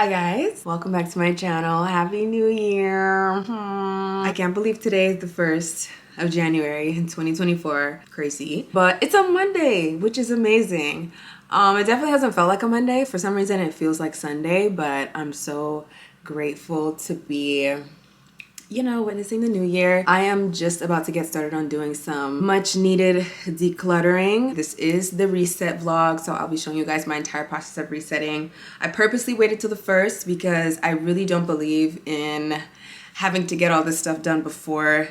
Hi guys, welcome back to my channel. Happy New Year. I can't believe today is the 1st of January in 2024. Crazy. But it's a Monday, which is amazing. It definitely hasn't felt like a Monday. For some reason it feels like Sunday, but I'm so grateful to be witnessing the new year. I am just about to get started on doing some much needed decluttering. This is the reset vlog, so I'll be showing you guys my entire process of resetting. I purposely waited till the 1st because I really don't believe in having to get all this stuff done before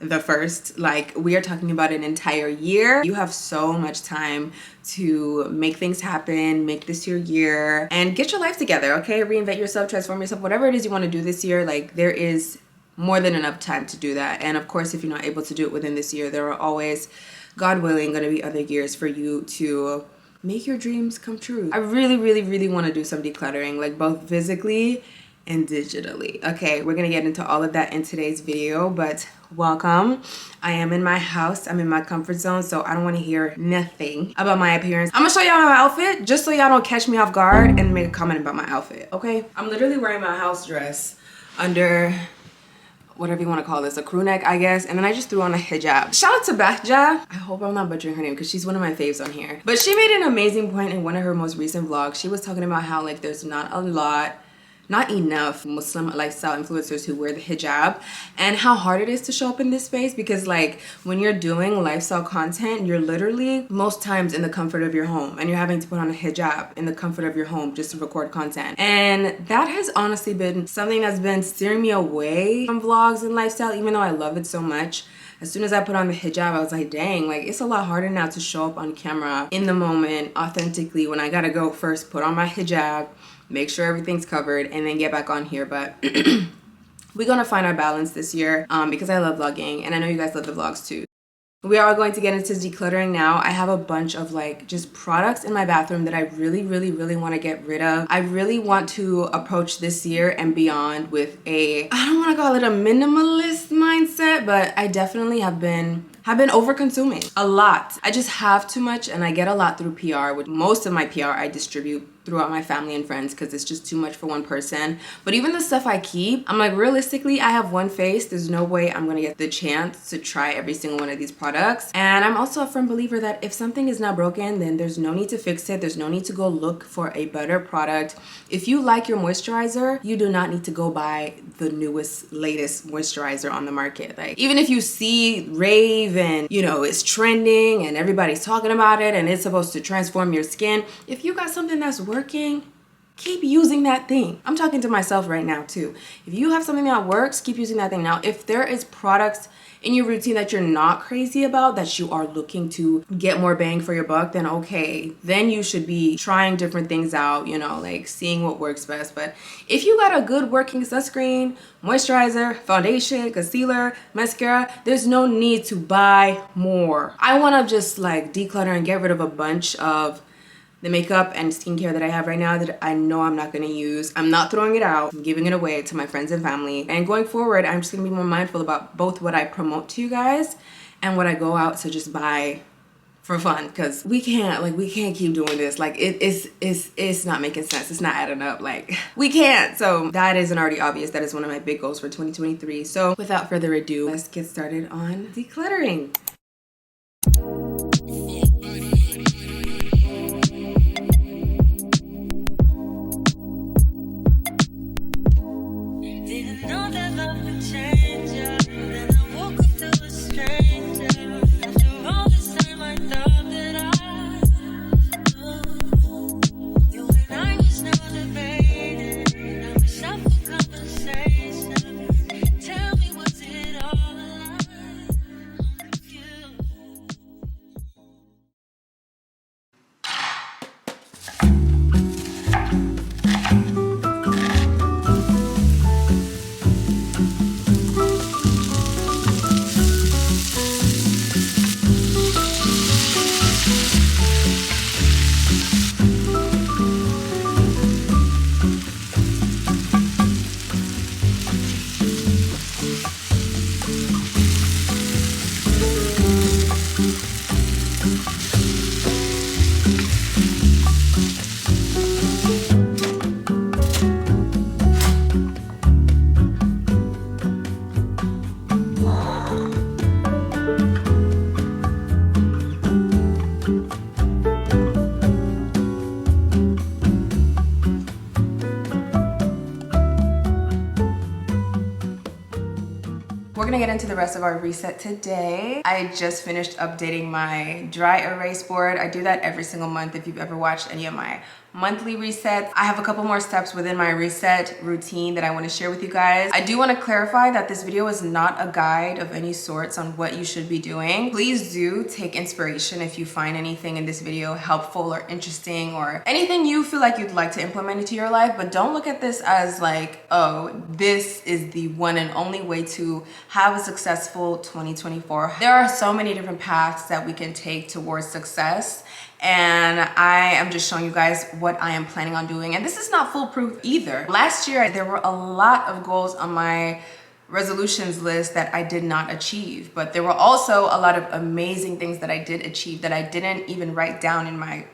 the 1st. Like, we are talking about an entire year. You have so much time to make things happen, make this your year, and get your life together, okay? Reinvent yourself, transform yourself, whatever it is you want to do this year. Like, there is more than enough time to do that. And of course, if you're not able to do it within this year, there are always, God willing, going to be other years for you to make your dreams come true. I really want to do some decluttering, like both physically and digitally. Okay, we're gonna get into all of that in today's video, but welcome. I am in my house, I'm in my comfort zone, so I don't want to hear nothing about my appearance. I'm gonna show y'all my outfit just so y'all don't catch me off guard and make a comment about my outfit, okay? I'm literally wearing my house dress under whatever you want to call this, a crew neck, I guess, and then I just threw on a hijab. Shout out to Bahja. I hope I'm not butchering her name because she's one of my faves on here. But she made an amazing point in one of her most recent vlogs. She was talking about how like there's not enough Muslim lifestyle influencers who wear the hijab, and how hard it is to show up in this space because like when you're doing lifestyle content, you're literally most times in the comfort of your home and you're having to put on a hijab in the comfort of your home just to record content. And that has honestly been something that's been steering me away from vlogs and lifestyle, even though I love it so much. As soon as I put on the hijab, I was like, dang, like it's a lot harder now to show up on camera in the moment authentically when I gotta go first put on my hijab, make sure everything's covered, and then get back on here. But we're gonna find our balance this year because I love vlogging and I know you guys love the vlogs too. We are going to get into decluttering now. I have a bunch of like just products in my bathroom that I really want to get rid of. I really want to approach this year and beyond with I don't want to call it a minimalist mindset, but I definitely have been over consuming a lot. I just have too much, and I get a lot through PR, which most of my PR I distribute throughout my family and friends because it's just too much for one person. But even the stuff I keep, I'm like, realistically, I have one face. There's no way I'm gonna get the chance to try every single one of these products. And I'm also a firm believer that if something is not broken, then there's no need to fix it. There's no need to go look for a better product. If you like your moisturizer, you do not need to go buy the newest, latest moisturizer on the market. Like, even if you see rave and it's trending and everybody's talking about it and it's supposed to transform your skin, if you got something that's working, keep using that thing. I'm talking to myself right now too. If you have something that works, keep using that thing. Now, if there is products in your routine that you're not crazy about, that you are looking to get more bang for your buck, then okay, then you should be trying different things out, like seeing what works best. But if you got a good working sunscreen, moisturizer, foundation, concealer, mascara, there's no need to buy more. I want to just like declutter and get rid of a bunch of the makeup and skincare that I have right now that I know I'm not going to use. I'm not throwing it out. I'm giving it away to my friends and family. And going forward, I'm just going to be more mindful about both what I promote to you guys and what I go out to just buy for fun, because we can't keep doing this. Like it's not making sense. It's not adding up. Like, we can't. So that isn't already obvious. That is one of my big goals for 2023. So without further ado, let's get started on decluttering. gonna get into the rest of our reset today. I just finished updating my dry erase board. I do that every single month if you've ever watched any of my monthly resets. I have a couple more steps within my reset routine that I want to share with you guys. I do want to clarify that this video is not a guide of any sorts on what you should be doing. Please do take inspiration if you find anything in this video helpful or interesting or anything you feel like you'd like to implement into your life, but don't look at this as like, oh, this is the one and only way to have a successful 2024. There are so many different paths that we can take towards success, and I am just showing you guys what I am planning on doing. And this is not foolproof either. Last year, there were a lot of goals on my resolutions list that I did not achieve, but there were also a lot of amazing things that I did achieve that I didn't even write down in my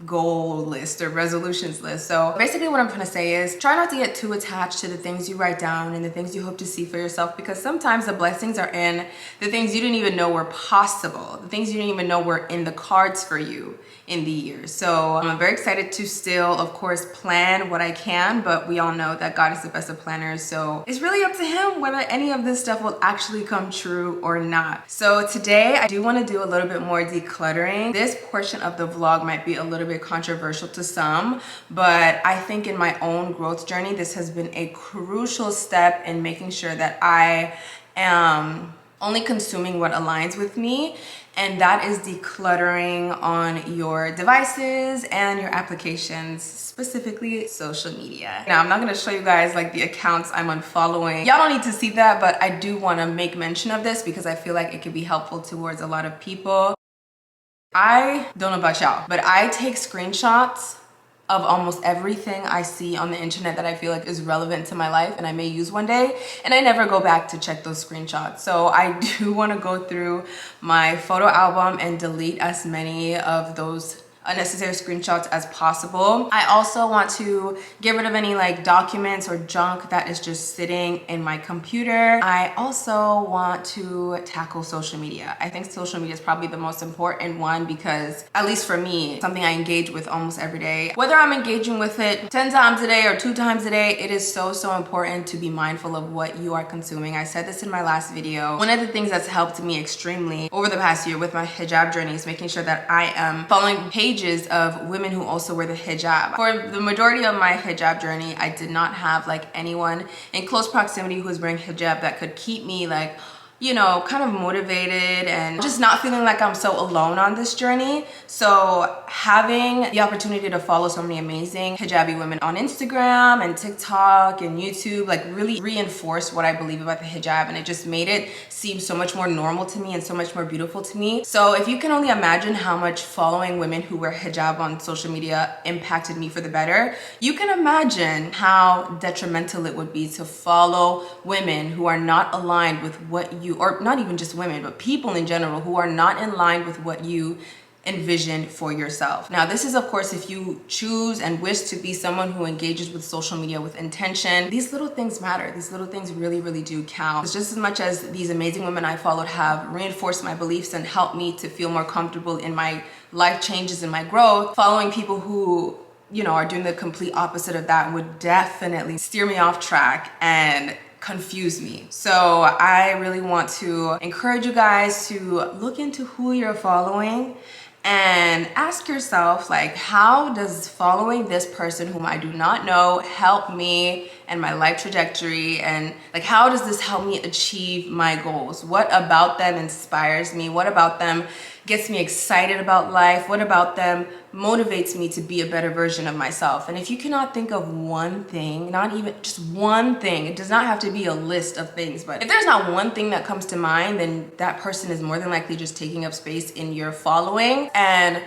goal list or resolutions list. So basically what I'm trying to say is try not to get too attached to the things you write down and the things you hope to see for yourself, because sometimes the blessings are in the things you didn't even know were possible, the things you didn't even know were in the cards for you in the year. So I'm very excited to still, of course, plan what I can, but we all know that God is the best of planners. So it's really up to him whether any of this stuff will actually come true or not. So today I do want to do a little bit more decluttering. This portion of the vlog might be a little bit controversial to some, but I think in my own growth journey, this has been a crucial step in making sure that I am only consuming what aligns with me, and that is decluttering on your devices and your applications, specifically social media. Now, I'm not gonna show you guys like the accounts I'm unfollowing. Y'all don't need to see that, but I do wanna make mention of this because I feel like it could be helpful towards a lot of people. I don't know about y'all, but I take screenshots of almost everything I see on the internet that I feel like is relevant to my life and I may use one day, and I never go back to check those screenshots. So I do want to go through my photo album and delete as many of those unnecessary screenshots as possible. I also want to get rid of any like documents or junk that is just sitting in my computer. I also want to tackle social media. I think social media is probably the most important one because, at least for me, something I engage with almost every day. Whether I'm engaging with it 10 times a day or 2 times a day, it is so important to be mindful of what you are consuming. I said this in my last video. One of the things that's helped me extremely over the past year with my hijab journey is making sure that I am following pages of women who also wear the hijab. For the majority of my hijab journey, I did not have like anyone in close proximity who was wearing hijab that could keep me like, you know, kind of motivated and just not feeling like I'm so alone on this journey. So having the opportunity to follow so many amazing hijabi women on Instagram and TikTok and YouTube like really reinforced what I believe about the hijab, and it just made it seem so much more normal to me and so much more beautiful to me. So if you can only imagine how much following women who wear hijab on social media impacted me for the better, you can imagine how detrimental it would be to follow women who are not aligned with what you, or not even just women, but people in general who are not in line with what you envision for yourself. Now, this is of course if you choose and wish to be someone who engages with social media with intention. These little things matter. These little things really do count. It's just as much as these amazing women I followed have reinforced my beliefs and helped me to feel more comfortable in my life changes and my growth. Following people who, you know, are doing the complete opposite of that would definitely steer me off track and confuse me. So I really want to encourage you guys to look into who you're following and ask yourself, like, how does following this person whom I do not know help me and my life trajectory? And like, how does this help me achieve my goals? What about them inspires me? What about them gets me excited about life? What about them motivates me to be a better version of myself? And if you cannot think of one thing, not even just one thing, it does not have to be a list of things, but if there's not one thing that comes to mind, then that person is more than likely just taking up space in your following, and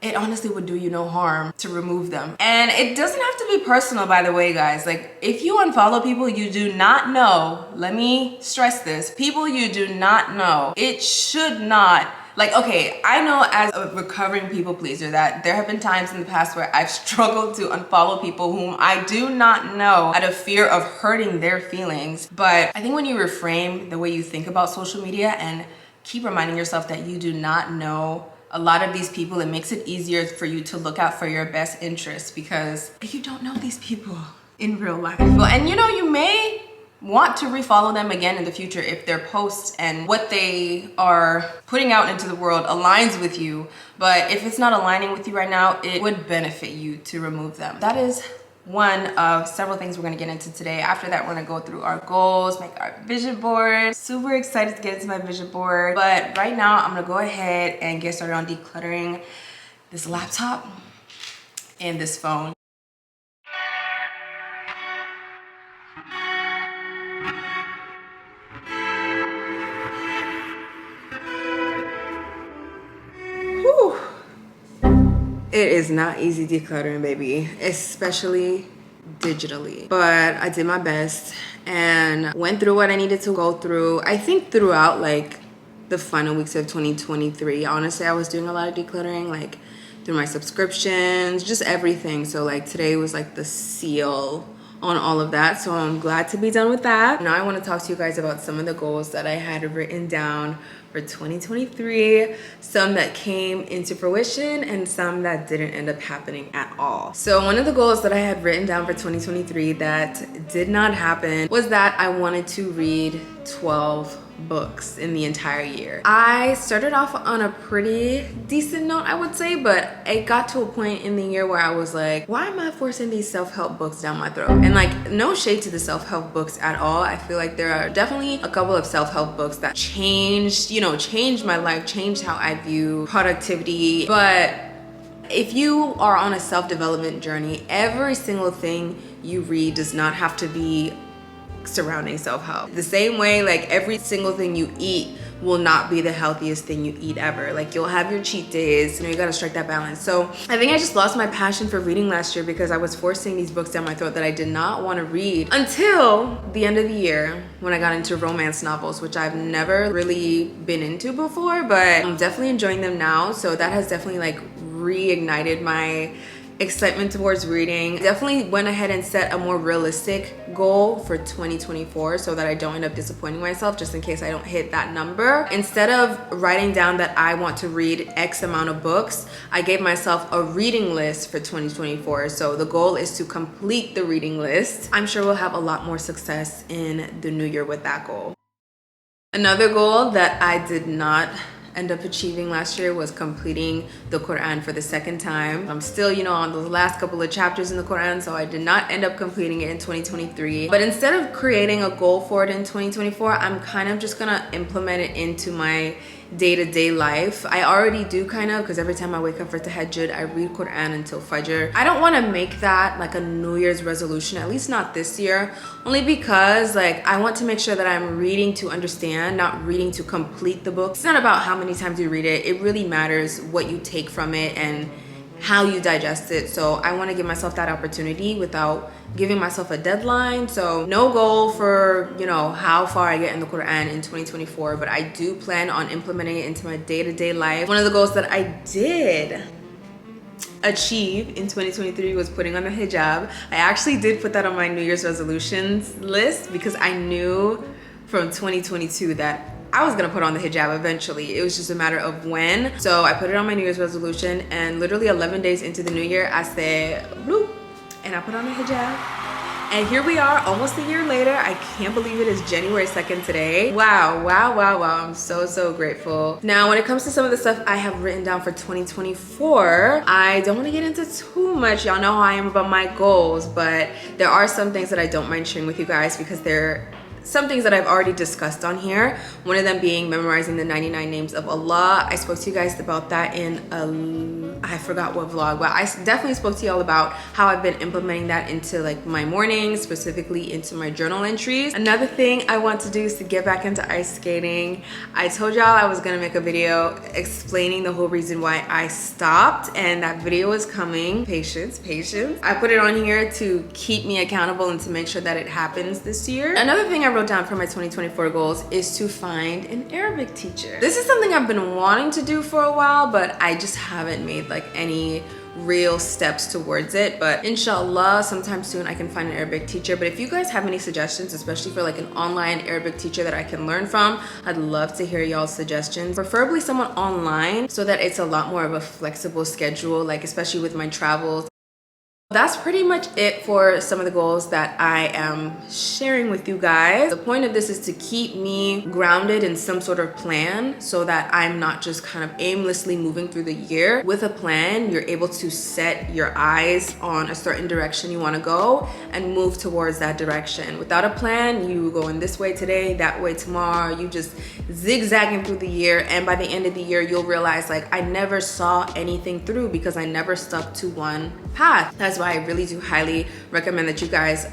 it honestly would do you no harm to remove them. And it doesn't have to be personal, by the way, guys. Like, if you unfollow people you do not know, let me stress this, people you do not know, it should not. Like, okay, I know as a recovering people pleaser that there have been times in the past where I've struggled to unfollow people whom I do not know out of fear of hurting their feelings. But I think when you reframe the way you think about social media and keep reminding yourself that you do not know a lot of these people, it makes it easier for you to look out for your best interests, because you don't know these people in real life. Well, and you know, you may want to refollow them again in the future if their posts and what they are putting out into the world aligns with you. But if it's not aligning with you right now, it would benefit you to remove them. That is one of several things we're gonna get into today. After that, we're gonna go through our goals, make our vision board. Super excited to get into my vision board. But right now, I'm gonna go ahead and get started on decluttering this laptop and this phone. Whew. It is not easy decluttering, baby, especially digitally. But I did my best and went through what I needed to go through. I think throughout like the final weeks of 2023, honestly, I was doing a lot of decluttering, like through my subscriptions, just everything. So like today was like the seal on all of that. So I'm glad to be done with that. Now I want to talk to you guys about some of the goals that I had written down for 2023, some that came into fruition and some that didn't end up happening at all. So one of the goals that I had written down for 2023 that did not happen was that I wanted to read 12 books in the entire year. I started off on a pretty decent note, I would say, but it got to a point in the year where I was like, why am I forcing these self-help books down my throat? And like, no shade to the self-help books at all. I feel like there are definitely a couple of self-help books that changed, you know, changed my life, changed how I view productivity. But if you are on a self-development journey, every single thing you read does not have to be surrounding self-help. The same way, like every single thing you eat will not be the healthiest thing you eat ever. Like you'll have your cheat days, you know, you gotta strike that balance. So I think I just lost my passion for reading last year because I was forcing these books down my throat that I did not want to read until the end of the year when I got into romance novels, which I've never really been into before, but I'm definitely enjoying them now. So that has definitely like reignited my excitement towards reading. Definitely went ahead and set a more realistic goal for 2024 so that I don't end up disappointing myself just in case I don't hit that number. Instead of writing down that I want to read X amount of books, I gave myself a reading list for 2024. So the goal is to complete the reading list. I'm sure we'll have a lot more success in the new year with that goal. Another goal that I did not end up achieving last year was completing the Quran for the second time. I'm still, you know, on the last couple of chapters in the Quran, so I did not end up completing it in 2023. But instead of creating a goal for it in 2024, I'm kind of just gonna implement it into my day-to-day life. I already do kind of, because every time I wake up for tahajjud, I read Quran until Fajr. I don't want to make that like a New Year's resolution, at least not this year, only because like I want to make sure that I'm reading to understand, not reading to complete the book. It's not about how many times you read it. It really matters what you take from it and how you digest it. So I want to give myself that opportunity without giving myself a deadline. So no goal for, you know, how far I get in the Quran in 2024, but I do plan on implementing it into my day-to-day life. One of the goals that I did achieve in 2023 was putting on the hijab. I actually did put that on my New Year's resolutions list because I knew from 2022 that I was gonna put on the hijab eventually. It was just a matter of when. So I put it on my New Year's resolution, and literally 11 days into the new year, I said, bloop, and I put on the hijab. And here we are, almost a year later. I can't believe it is January 2nd today. Wow, wow, wow, wow. I'm so, so grateful. Now, when it comes to some of the stuff I have written down for 2024, I don't want to get into too much. Y'all know how I am about my goals, but there are some things that I don't mind sharing with you guys because they're some things that I've already discussed on here. One of them being memorizing the 99 names of Allah. I spoke to you guys about that in I forgot what vlog, but I definitely spoke to y'all about how I've been implementing that into like my mornings, specifically into my journal entries. Another thing I want to do is to get back into ice skating. I told y'all I was gonna make a video explaining the whole reason why I stopped, and that video is coming. Patience, patience. I put it on here to keep me accountable and to make sure that it happens this year. Another thing I wrote down for my 2024 goals is to find an Arabic teacher. This is something I've been wanting to do for a while, but I just haven't made like any real steps towards it. But inshallah, sometime soon I can find an Arabic teacher. But if you guys have any suggestions, especially for like an online Arabic teacher that I can learn from, I'd love to hear y'all's suggestions. Preferably someone online so that it's a lot more of a flexible schedule, like especially with my travels. That's pretty much it for some of the goals that I am sharing with you guys. The point of this is to keep me grounded in some sort of plan so that I'm not just kind of aimlessly moving through the year. With a plan, you're able to set your eyes on a certain direction you want to go and move towards that direction. Without a plan, you go in this way today, that way tomorrow, you just zigzagging through the year, and by the end of the year, you'll realize like I never saw anything through because I never stuck to one path. That's why I really do highly recommend that you guys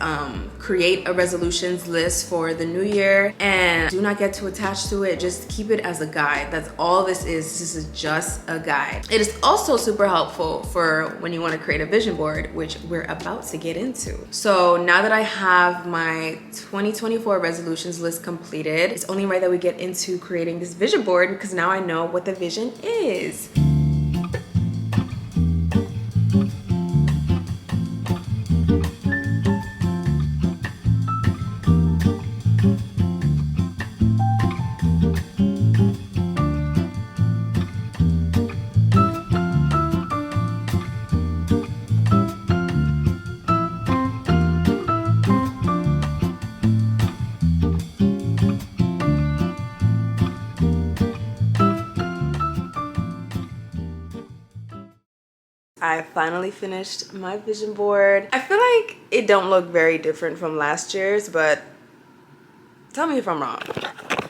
create a resolutions list for the new year, and do not get too attached to it. Just keep it as a guide. That's all this is. This is just a guide. It is also super helpful for when you want to create a vision board, which we're about to get into. So now that I have my 2024 resolutions list completed, it's only right that we get into creating this vision board, because now I know what the vision is. I finally finished my vision board. I feel like it don't look very different from last year's, but tell me if I'm wrong.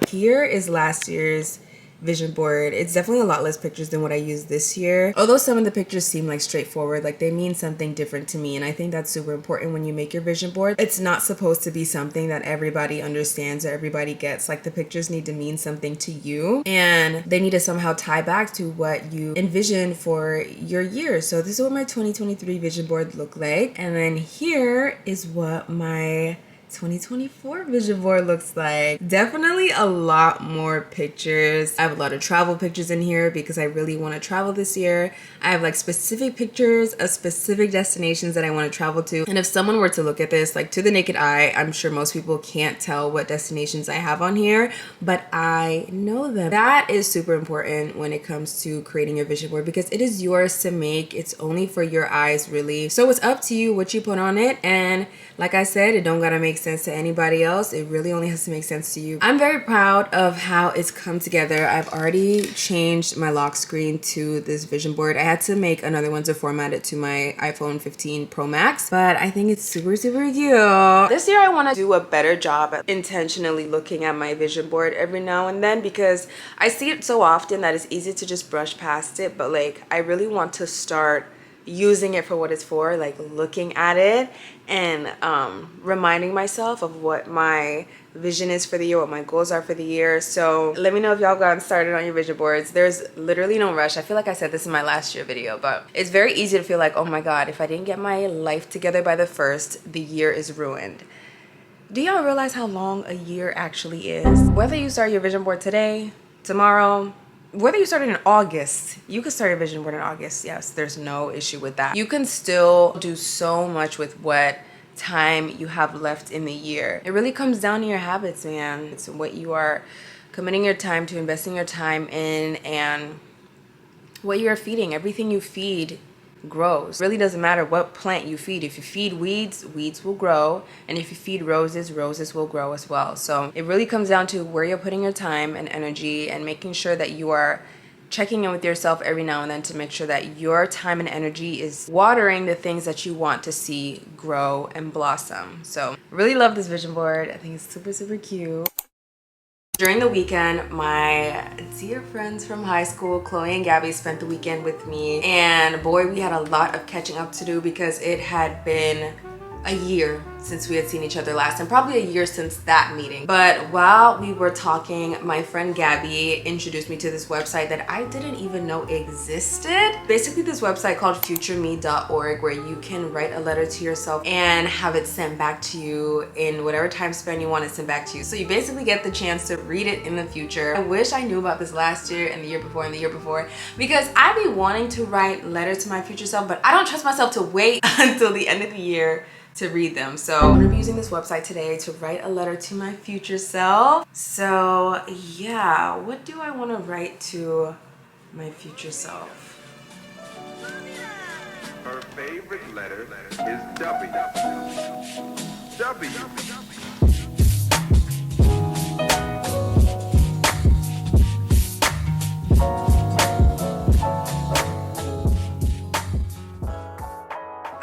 Here is last year's vision board. It's definitely a lot less pictures than what I used this year. Although some of the pictures seem like straightforward, like they mean something different to me. And I think that's super important when you make your vision board. It's not supposed to be something that everybody understands or everybody gets. Like the pictures need to mean something to you, and they need to somehow tie back to what you envision for your year. So this is what my 2023 vision board looked like. And then here is what my 2024 vision board looks like. Definitely a lot more pictures. I have a lot of travel pictures in here because I really want to travel this year. I have like specific pictures of specific destinations that I want to travel to. And if someone were to look at this like to the naked eye, I'm sure most people can't tell what destinations I have on here, but I know them. That is super important when it comes to creating your vision board, because it is yours to make. It's only for your eyes, really. So it's up to you what you put on it. And like I said, it don't gotta make sense to anybody else. It really only has to make sense to you. I'm very proud of how it's come together. I've already changed my lock screen to this vision board. I had to make another one to format it to my iPhone 15 Pro Max, but I think it's super, super cute. This year I wanna do a better job at intentionally looking at my vision board every now and then, because I see it so often that it's easy to just brush past it, but like I really want to start using it for what it's for, like looking at it and reminding myself of what my vision is for the year, what my goals are for the year. So let me know if y'all gotten started on your vision boards. There's literally no rush. I feel like I said this in my last year video, but it's very easy to feel like, oh my god, if I didn't get my life together by the 1st, the year is ruined. Do y'all realize how long a year actually is? Whether you start your vision board today, tomorrow, whether you started in August, you could start your vision board in August. Yes, there's no issue with that. You can still do so much with what time you have left in the year. It really comes down to your habits, man. It's what you are committing your time to, investing your time in, and what you're feeding. Everything you feed grows. It really doesn't matter what plant you feed. If you feed weeds, weeds will grow, and if you feed roses, roses will grow as well. So it really comes down to where you're putting your time and energy, and making sure that you are checking in with yourself every now and then to make sure that your time and energy is watering the things that you want to see grow and blossom. So really love this vision board. I think it's super, super cute. During the weekend, my dear friends from high school, Chloe and Gabby, spent the weekend with me, and boy, we had a lot of catching up to do because it had been a year since we had seen each other last, and probably a year since that meeting. But while we were talking, my friend Gabby introduced me to this website that I didn't even know existed. Basically this website called futureme.org, where you can write a letter to yourself and have it sent back to you in whatever time span you want it sent back to you. So you basically get the chance to read it in the future. I wish I knew about this last year and the year before and the year before, because I be wanting to write letters to my future self, but I don't trust myself to wait until the end of the year to read them. So I'm gonna be using this website today to write a letter to my future self. So yeah, what do I want to write to my future self? Her favorite favorite letter is W. W.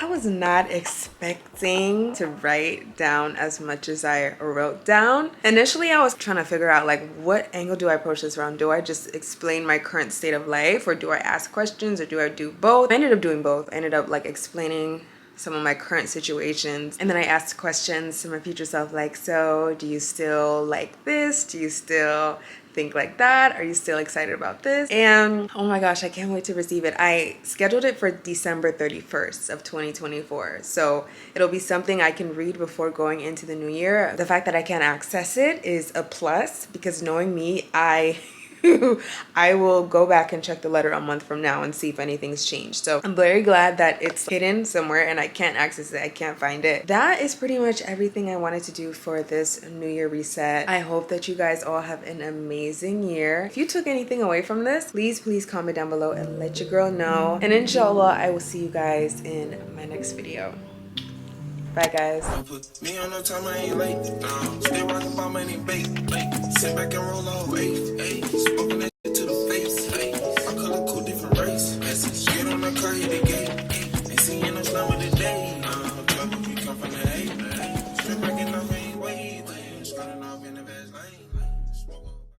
I was not expecting to write down as much as I wrote down. Initially, I was trying to figure out like what angle do I approach this around? Do I just explain my current state of life, or do I ask questions, or do I do both? I ended up doing both. I ended up like explaining some of my current situations, and then I asked questions to my future self like, so do you still like this? Do you still think like that? Are you still excited about this? And oh my gosh, I can't wait to receive it. I scheduled it for December 31st of 2024, so it'll be something I can read before going into the new year. The fact that I can access it is a plus, because knowing me, I will go back and check the letter a month from now and see if anything's changed. So I'm very glad that it's hidden somewhere and I can't access it. I can't find it. That is pretty much everything I wanted to do for this New Year reset. I hope that you guys all have an amazing year. If you took anything away from this, please comment down below and let your girl know. And inshallah, I will see you guys in my next video. Bye guys. Put me on no time, I ain't late. Still rockin' by money, bake. Sit back and roll on, ayy. Smoking